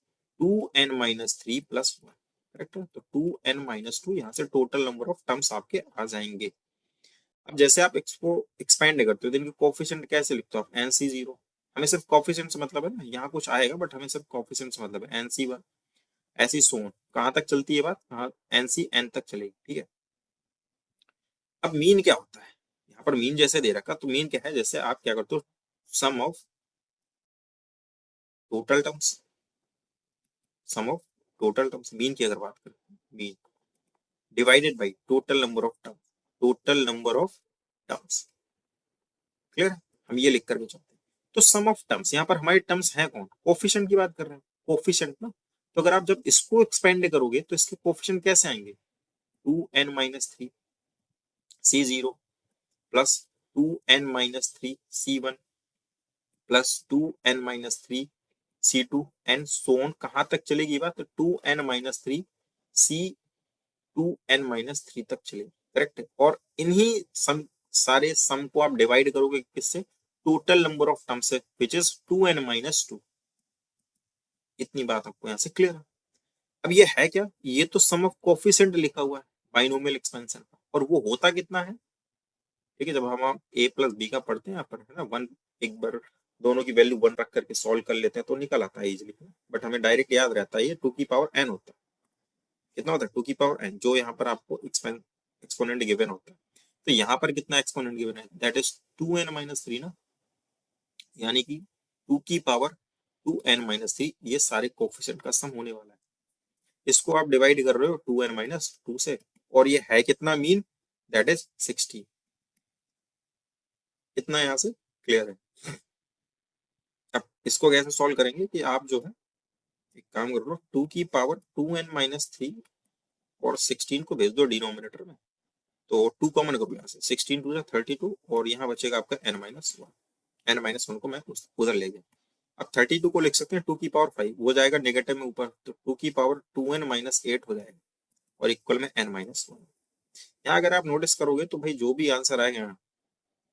2n minus 3 plus 1, correct है। तो 2n minus 2, यहाँ से टोटल नंबर ऑफ टर्म्स आपके आ जाएंगे। अब जैसे आप इसको एक्सपेंड करते हो तो इनके कोफिशिएंट कैसे लिखते हो आप, nc0, हमें सिर्फ कोफिशिएंट से मतलब है ना, यहाँ कुछ आएगा बट हमें सिर्फ कोफिशिएंट से मतलब है, nc1 ऐसी सोन, कहाँ तक चलती है बात, कहाँ nc n तक चलेगी, ठीक है। अब मीन क्या होता है, यहाँ पर मीन जैसे दे रखा, तो मीन क्या है, जैसे आप क्या करते हो, sum of total terms, sum of total terms, mean की अगर बात करें, mean divided by total number of terms, total number of terms, clear है। हम ये लिख करके चलते हैं। तो सम ऑफ टर्म्स, यहाँ पर हमारे टर्म्स हैं कौन, कोफिशिएंट की बात कर रहे हैं, कोफिशिएंट ना। तो अगर आप जब इसको एक्सपेंड करोगे तो इसके कोफिशिएंट कैसे आएंगे, 2n minus 3 c0 plus 2n minus 3 c1 plus 2n minus 3 c2 and so on, कहां तक चलेगी बात, 2n minus 3 c2n minus 3 तक चलेगी, करेक्ट है। और इन्हीं सम, सारे सम को आप डिवाइड करोगे किससे, टोटल नंबर ऑफ टर्म से, विच इज 2n minus 2। इतनी बात आपको यहाँ से क्लियर है। अब ये है क्या, ये तो सम ऑफ कोफिशिएंट लिखा हुआ है बाइनोमियल एक्सपेंशन का, और वो होता कितना है, ठीक है। जब हम a प्लस बी का पढ़ते हैं यहाँ पर है ना, वन, एक बार दोनों की वैल्यू 1 रख करके सॉल्व कर लेते हैं तो निकल आता है इजीली, बट हमें डायरेक्ट याद रहता है ये 2 की पावर n होता है, कितना होता है 2 की पावर n, जो यहाँ पर आपको एक्सपोनेंट गिवन होता है। तो यहाँ पर कितना एक्सपोनेंट गिवन है, दैट इज 2n minus 3 ना, यानी कि 2 की पावर 2n minus 3, ये सारे कोफिशिएंट का सम होने वाला है। इसको आप डिवाइड कर रहे हो 2n minus 2 से, और ये है कितना मीन, दैट इज 60। इतना यहाँ से क्लियर है। अब इसको कैसे सॉल्व करेंगे कि आप जो है एक काम कर लो, 2 की पावर 2n minus 3 और 16 को भेज दो डिनोमिनेटर में, तो 2 कॉमन करो यहाँ से, 16 2 32, और यहाँ बचेगा आपका n minus 1, n minus 1 को मैं उधर ले गया। अब 32 को लिख सकते हैं 2 की पावर 5, वो जाएगा नेगेटिव में ऊपर, तो 2 की पावर 2n minus 8 हो जाएगा, और इक्वल में n minus 1। यहाँ अगर आप नोटिस करोगे तो भाई जो भी आंसर आएगा यहाँ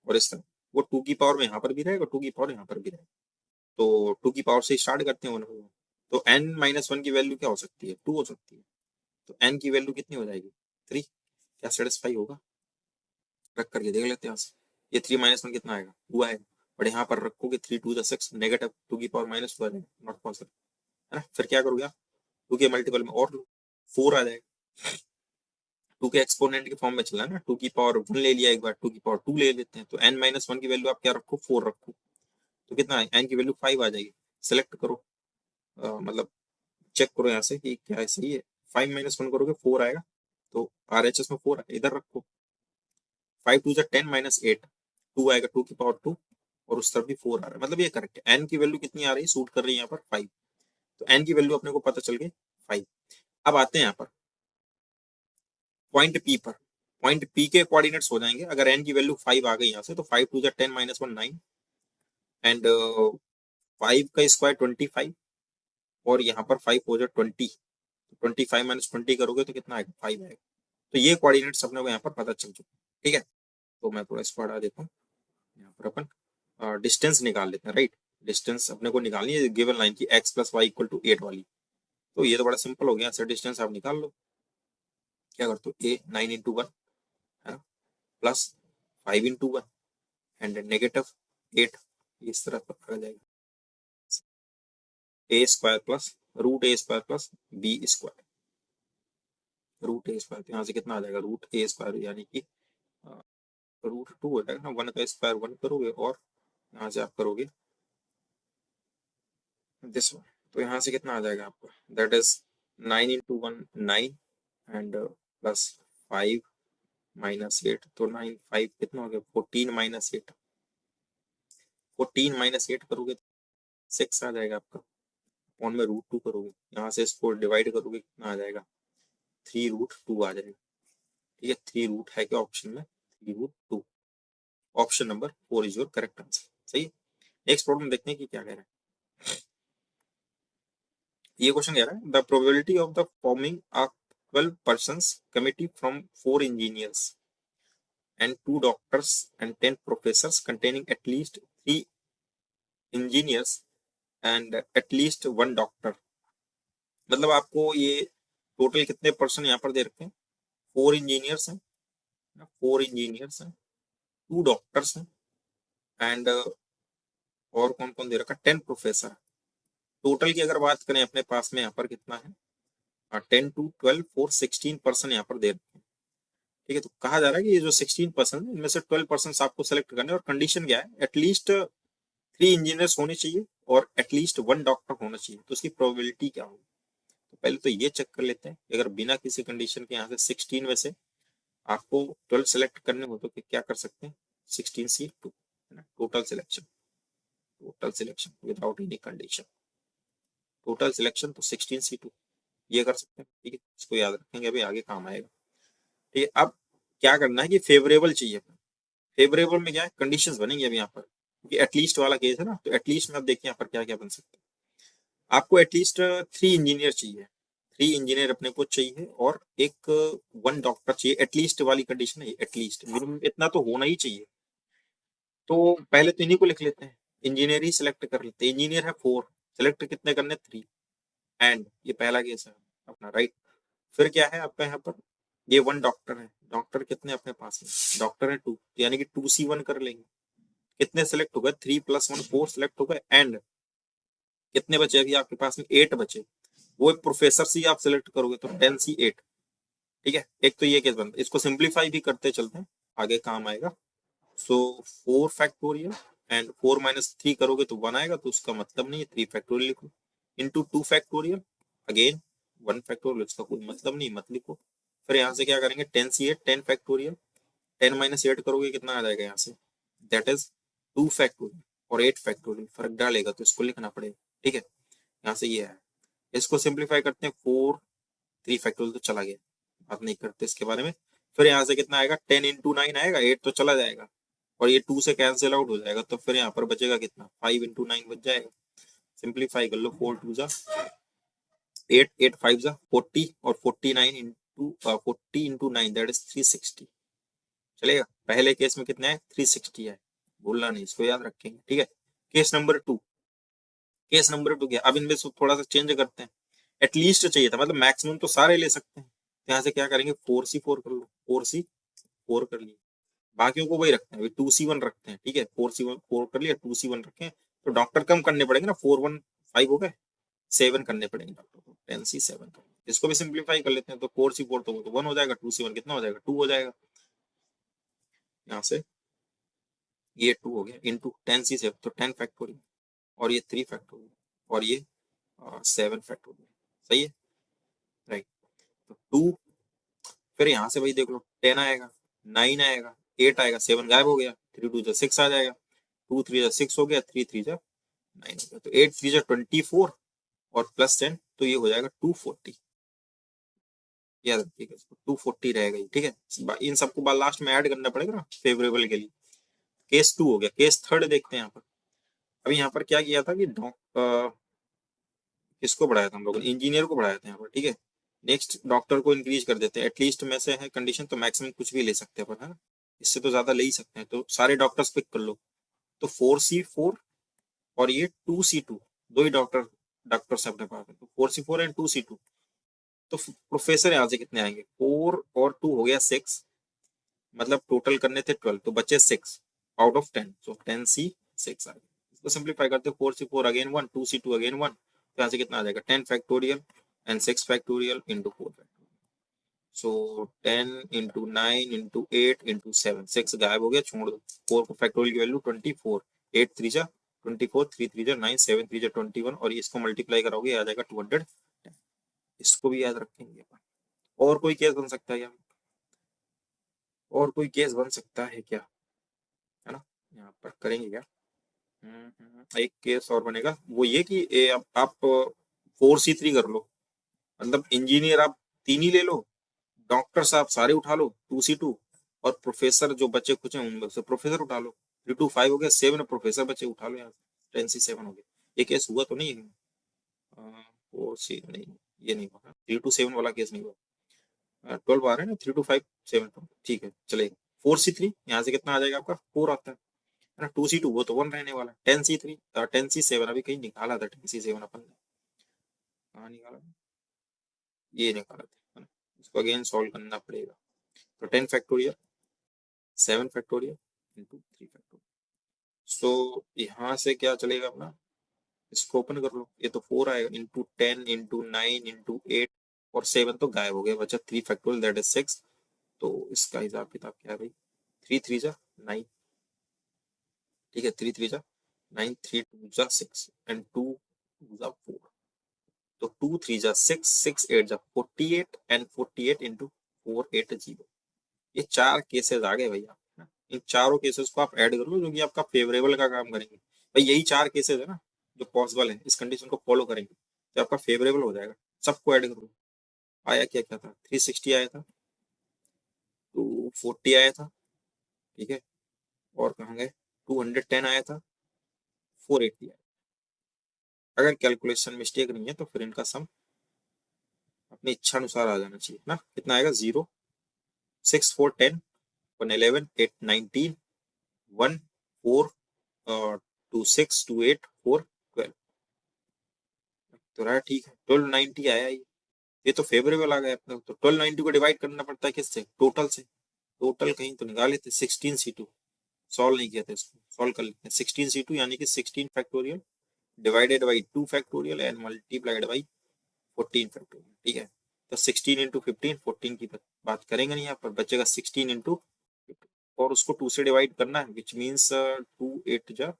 और इस तरह, वो 2 की पावर में यहाँ पर भी रहेगा, 2 की पावर यहाँ पर भी रहेगा। तो 2 की पावर से स्टार्ट करते हैं 1, तो n minus 1 की वैल्यू क्या हो सकती है, 2 हो सकती है। तो n की वैल्यू कितनी हो जाएगी, 3। क्या सेटिस्फाई होगा, रख करके देख लेते हैं यहाँ से, ये 3 minus 1 कितना आएगा, 2 आएगा, और यहाँ पर रखोगे 3 2 6, नेगेटिव 2 की पावर -2 आ जाएगा, नॉट पॉसिबल है ना। फिर क्या करोगे आप, 2 के मल्टीपल में और लो, 4 आ जाएगा। 2 के एक्सपोनेंट के फॉर्म में चला ना, 2 की पावर 1 ले लिया एक बार, 2 की पावर 2 ले लेते हैं, तो n minus 1 की वैल्यू आप क्या रखो, 4 रखो, तो कितना है, n की वैल्यू 5 आ जाएगी। सेलेक्ट करो, मतलब चेक करो यहाँ से कि क्या है सही है, 5 minus 1 करोगे 4 आएगा, तो RHS में 4 इधर रखो, 5 2 10 minus 8, 2 आएगा, 2 की पावर 2, और उस तरफ भी 4 आ रहा है, मतलब ये करेक्ट है। n की वैल्यू कितनी आ रही है, सूट कर रही है यहाँ पर 5, तो n की वैल्यू अपने को पता चल गई 5। अब आते हैं यहाँ पर पॉइंट P पर, पॉइंट P के कोऑर्डिनेट्स हो जाएंगे, अगर n की वैल्यू 5 आ गई यहाँ से, तो 5 2 10 minus 1 9, एंड 5 का स्क्वायर 25, और यहाँ पर 5 हो जाए 20, 25 minus 20 करोगे तो कितना आएगा, 5 आएगा। तो ये कोऑर्डिनेट्स अपने को यहाँ पर पता चल चुका, ठीक है। तो मैं थोड़ा इसको हटा देता हूँ, यहाँ पर अपन डिस्टेंस निकाल लेते हैं, राइट। डिस्टेंस अपने को निकालनी है गिवन लाइन की, x plus y equal to 8 वाली, तो ये तो बड़ा सिंपल हो गया, सर डिस्टेंस आप निकाल लो। क्या करते हो, a 9 into 1 है ना, प्लस 5 into 1 एंड -8 इस तरह पर आ जाएगा a square plus √a² plus b²। √a², तो यहाँ से कितना आ जाएगा √a² यानी कि √2 हो जाएगा ना, 1 का स्क्वायर 1 करोगे और यहाँ से आप करोगे दिस वन, तो यहाँ से कितना आ जाएगा आपका, that is 9 into 1 9 and plus 5 -8, तो 9 5 कितना हो गया 14 -8, 14 -8 करोगे तो 6 आ जाएगा आपका, ऑन में √2 करोगे, यहाँ से इसको डिवाइड करोगे कितना आ जाएगा 3√2 आ जाएगा। ठीक है, 3 रूट है क्या ऑप्शन में, 3√2। Option number 4 is your correct answer. सही है। नेक्स्ट प्रॉब्लम देखते हैं कि क्या कह रहा है। ये क्वेश्चन कह रहा है the probability of the forming a 12 persons committee from 4 engineers and 2 doctors and 10 professors containing at least 3 engineers and at least 1 doctor। मतलब आपको ये टोटल कितने पर्सन यहाँ पर दे रखे हैं, 4 इंजीनियर्स हैं, 4 इंजीनियर्स हैं, 2 डॉक्टर्स हैं एंड और कौन कौन दे रखा है 10 प्रोफेसर। टोटल की अगर बात करें अपने पास में यहाँ पर कितना है 10 to 12 4 16 पर्सन यहाँ पर दे रखे हैं। ठीक है, तो कहा जा रहा है कि ये जो 16 पर्सन इनमें से 12 पर्सन आपको सेलेक्ट करने और कंडीशन क्या है, एटलीस्ट 3 इंजीनियर्स होने चाहिए और एटलीस्ट 1 डॉक्टर होना चाहिए। तो उसकी प्रोबेबिलिटी क्या होगी, तो पहले तो ये चेक कर लेते हैं अगर बिना किसी कंडीशन के यहाँ से 16 में से आपको 12 सेलेक्ट करने हो तो क्या कर सकते हैं 16C2 है ना, total selection without any condition, total selection तो 16C2 ये कर सकते हैं। ठीक है, इसको याद रखेंगे, अभी आगे काम आएगा। ठीक है, अब क्या करना है कि फेवरेबल चाहिए। फेवरेबल में क्या है कंडीशंस बनेंगे अभी यहाँ पर, क्योंकि एटलीस्ट वाला केस है ना, तो एटलीस्ट में अब देखिए यहाँ पर क्या क्या बन सकता है। आपको एटलीस्ट 3 इंजीनियर चाहिए, 3 इंजीनियर अपने को चाहिए और एक 1 डॉक्टर चाहिए, एटलीस्ट वाली कंडीशन है, एटलीस्ट मिनिमम इतना तो होना ही चाहिए। तो पहले तो इन्हीं को लिख लेते हैं, इंजीनियर ही सिलेक्ट कर लेते हैं। इंजीनियर है 4, सिलेक्ट कितने करने 3 एंड ये पहला केस है अपना, राइट। फिर क्या है आपका यहाँ पर ये 1 डॉक्टर है, डॉक्टर कितने अपने पास में, डॉक्टर है 2 यानी कि 2C1 कर लेंगे। कितने सेलेक्ट हो गए 3 + 1 4 सेलेक्ट हो गए एंड कितने बचे अभी आपके पास में 8 बचे, वो एक प्रोफेसर से आप सिलेक्ट करोगे तो 10C8। ठीक है, एक तो ये केस बनता है, इसको सिंप्लीफाई भी करते चलते हैं आगे काम आएगा। सो 4 फैक्टोरियल एंड 4 - 3 करोगे तो 1 आएगा, तो उसका मतलब नहीं है 3 फैक्टोरियल लिखो, इंटू 2 फैक्टोरियल अगेन 1 फैक्टोरियल, उसका कोई मतलब नहीं मत लिखो। फिर यहाँ से क्या करेंगे 10C8 10 फैक्टोरियल, 10 - 8 करोगे कितना आ जाएगा यहाँ से, दैट इज 2 फैक्टोरियल और 8 फैक्टोरियल फर्क डालेगा तो इसको लिखना पड़ेगा। ठीक है, यहाँ से ये है, इसको सिंप्लीफाई करते हैं 4 3 फैक्टोरियल तो चला गया, बात नहीं करते इसके बारे में। फिर यहाँ से कितना आएगा 10 into 9 आएगा, 8 तो चला जाएगा और ये 2 से कैंसिल आउट हो जाएगा, तो फिर यहाँ पर बचेगा कितना 5 into 9 बच जाएगा। सिंप्लीफाई कर लो 4 2 जा 8 8 5 जा 40 और 40 into 9 दैट इज 360 चलेगा। पहले केस में कितना है 360 है, भूलना नहीं, इसको याद रखेंगे। ठीक है, केस नंबर 2, केस नंबर 2 क्या, अब इनमें थोड़ा सा चेंज करते हैं। एटलीस्ट चाहिए था, मतलब मैक्सिमम तो सारे ले सकते हैं, तो यहाँ से क्या करेंगे 4C4 कर लो, 4C4 कर लिए, बाकियों को वही रखते हैं 2C1 रखते हैं। ठीक है, 4C4 कर लिया, 2C1 रखें तो डॉक्टर कम करने पड़ेंगे ना, 4 1 5 हो गए, 7 करने पड़ेंगे डॉक्टर को, 10C7। इसको भी सिंप्लीफाई कर लेते हैं, तो 4C4 तो 1 हो जाएगा, 2C1 कितना हो जाएगा 2 हो जाएगा, यहाँ से ये 2 हो गया इंटू 10C7 तो 10 फैक्टोरियल और ये 3 फैक्टोरियल और ये 7 फैक्टोरियल। सही है, राइट। तो 2 फिर यहाँ से भाई देख लो 10 आएगा, 9 आएगा, 8 आएगा, 7 गायब हो गया, 3 2 6 आ जाएगा, 2 3 6 हो गया, 3 3 9 हो गया, तो 8 3 24 और प्लस 10 तो ये हो जाएगा 240। याद रखिएगा इसको 240 रहेगा ये। ठीक है, इन सबको बाद लास्ट में ऐड करना पड़ेगा ना फेवरेबल के लिए। केस 2 हो गया, केस 3 देखते हैं यहाँ पर। अभी यहाँ पर क्या किया था कि किसको बढ़ाया था हम लोगों ने, इंजीनियर को बढ़ाया था यहाँ पर। ठीक है, नेक्स्ट डॉक्टर को इंक्रीज कर देते हैं, एटलीस्ट में से है कंडीशन तो मैक्सिमम कुछ भी ले सकते हैं अपन, है ना, इससे तो ज्यादा ले ही सकते हैं, तो सारे डॉक्टर्स पिक कर लो। तो 4C4 और ये 2C2 दो ही डॉक्टर्स अपने पास है, तो 4C4 एंड 2C2। तो प्रोफेसर यहाँ से कितने आएंगे 4 और 2 हो गया 6 मतलब टोटल करने थे 12 तो बचे 6 आउट ऑफ 10, सो 10C6 आ गया। इसको सिंप्लीफाई करते 4C4 अगेन 1, 2C2 अगेन 1, तो यहाँ से कितना आ जाएगा 10 factorial and 6 factorial into 4 factorial. So 10 into 9 into 8 into 7, 6 गायब हो गया, छोड़ दो। 4 को फैक्टोरियल की वैल्यू 24, 8 3 जा 24, 3 3 जा 9, 7 3 जा 21, और इसको मल्टीप्लाई करोगे आ जाएगा 210। इसको भी याद रखेंगे अपन। और कोई केस बन सकता है क्या? और कोई केस बन सकता है क्या, है ना? यहाँ पर करेंगे क्या? एक केस और बनेगा, वो ये कि आप 4C3 कर लो, मतलब इंजीनियर आप 3 ही ले लो, डॉक्टर साहब सारे उठा लो 2C2, और प्रोफेसर जो बच्चे कुछ हैं उनमें से प्रोफेसर उठा लो, 3 2 5 हो गया, 7 प्रोफेसर बच्चे उठा लो यहाँ से, 10C7 हो गया। ये केस हुआ तो नहीं है? 4C नहीं, ये नहीं हुआ, 3 2 7 वाला केस नहीं हुआ। 12 आ रहा है ना, 3 2 5 7, ठीक है चलेगा। 4C3 यहाँ से कितना आ जाएगा आपका 4 आता है ना, 2C2 वो तो 1 रहने वाला, 10C3 10C7 अभी कहीं निकाला था, 10C7 अपन ने कहाँ निकाला था? ये निकाला था, है ना? इसको अगेन सॉल्व करना पड़ेगा। तो 10 फैक्टोरियल 7 फैक्टोरियल इंटू 3 फैक्टोरियल। सो यहाँ से क्या चलेगा अपना, इसको ओपन कर लो, ये तो 4 आएगा इंटू 10 इंटू 9 इंटू 8, और 7 तो गायब हो गया, बचा 3 फैक्टोरियल दैट इज 6। तो इसका हिसाब किताब क्या है भाई, 3 3 जा 9, ठीक है 3 3 जा 9, 3 2 जा 6 एंड 2 2 जा 4, तो 2 3 जा 6, 6 8 जा 48 एंड 48 इंटू 480। ये 4 केसेस आ गए भैया, है ना? इन चारों केसेस को आप ऐड कर लो जो कि आपका फेवरेबल का काम करेंगे। भाई यही 4 केसेस है ना जो पॉसिबल है, इस कंडीशन को फॉलो करेंगे तो आपका फेवरेबल हो जाएगा। सबको ऐड करो। आया क्या क्या था, 360 आया था, 240 आया था, ठीक है, और कहाँ गए, 210 आया था, 480 आया। अगर कैलकुलेशन मिस्टेक नहीं है तो फिर इनका सम अपनी इच्छा अनुसार आ जाना चाहिए ना। कितना आएगा, 0 6 4 10 1 11 8 19 1 4 2 6 2 8 4 12, तो रहा ठीक है। 1290 आया ये तो फेवरेबल आ गया अपना। तो 1290 को डिवाइड करना पड़ता है किससे, टोटल से। टोटल कहीं तो निकाले थे, 16C2 सॉल्व नहीं किया था, इसको सॉल्व कर लेते हैं। 16C2 यानी कि 16 factorial divided by 2 factorial and multiplied by 14 factorial, ठीक है। तो 16 इंटू 15, 14 की बात करेंगे नहीं यहाँ पर, बचेगा 16 इंटू 15, और उसको 2 से डिवाइड करना है, विच मीन्स 2 8 जा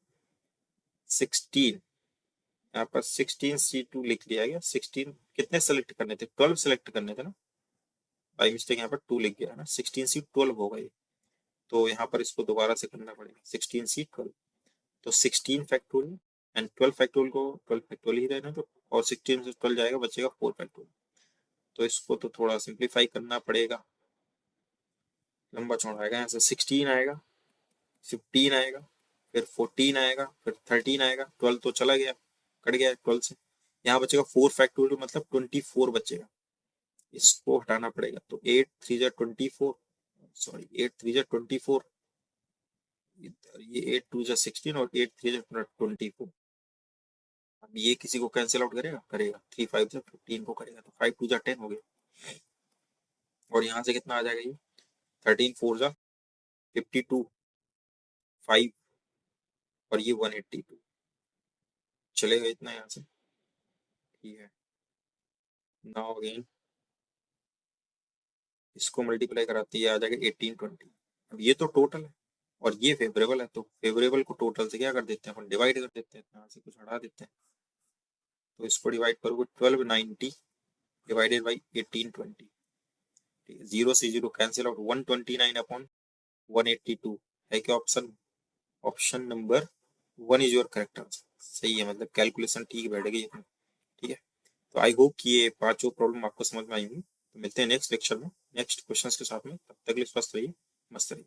16, यहाँ पर 16C2 लिख लिया गया। 16 कितने सेलेक्ट करने थे, 12 सेलेक्ट करने थे ना, बाई मिस्टेक यहाँ पर 2 लिख गया है ना, 16C12 होगा ये। तो यहाँ पर इसको दोबारा से करना पड़ेगा, 16C12, तो 16 फैक्टोरियल एंड 12 फैक्टोरियल को 12 फैक्टोरियल ही रहना, तो और 16 से 12 जाएगा, बचेगा 4 फैक्टोरियल। तो इसको तो थोड़ा सिंप्लीफाई करना पड़ेगा, लंबा चौड़ा आएगा। यहाँ से 16 आएगा, 15 आएगा, फिर 14 आएगा, फिर 13 आएगा, 12 तो चला गया, कट गया 12 से। यहाँ बचेगा 4 फैक्टोरियल, मतलब 24 बचेगा, इसको हटाना पड़ेगा। तो 8 3 जा 24, सॉरी 8 3 जा 24, ये 8 2 जा 16 और 8 3 जा 24। अब ये किसी को कैंसिल आउट करेगा, करेगा 3 5 जा 15 को करेगा, तो 5 2 जा 10 हो गया। और यहाँ से कितना आ जाएगा, ये 13 4 जा 52, 5 और ये 182, चलेगा इतना यहाँ से, ठीक है। नाउ अगेन इसको मल्टीप्लाई कराते ही आ जाएगा 1820। अब ये तो टोटल है और ये फेवरेबल है, तो फेवरेबल को टोटल से क्या कर देते हैं अपन, डिवाइड कर देते हैं, यहाँ से कुछ हटा देते हैं। तो इसको डिवाइड करोगे 1290 डिवाइडेड बाई 1820, 0 से 0 कैंसिल आउट, 129 अपॉन 182 है क्या option, option number 1 is your correct answer. सही है, मतलब कैलकुलेशन ठीक बैठ गई अपनी, ठीक है। तो आई होप कि ये पांचों प्रॉब्लम आपको समझ में आई होंगी। तो मिलते हैं नेक्स्ट लेक्चर में नेक्स्ट क्वेश्चंस के साथ में, तब तक के लिए स्वस्थ रहिए, मस्त रहिए।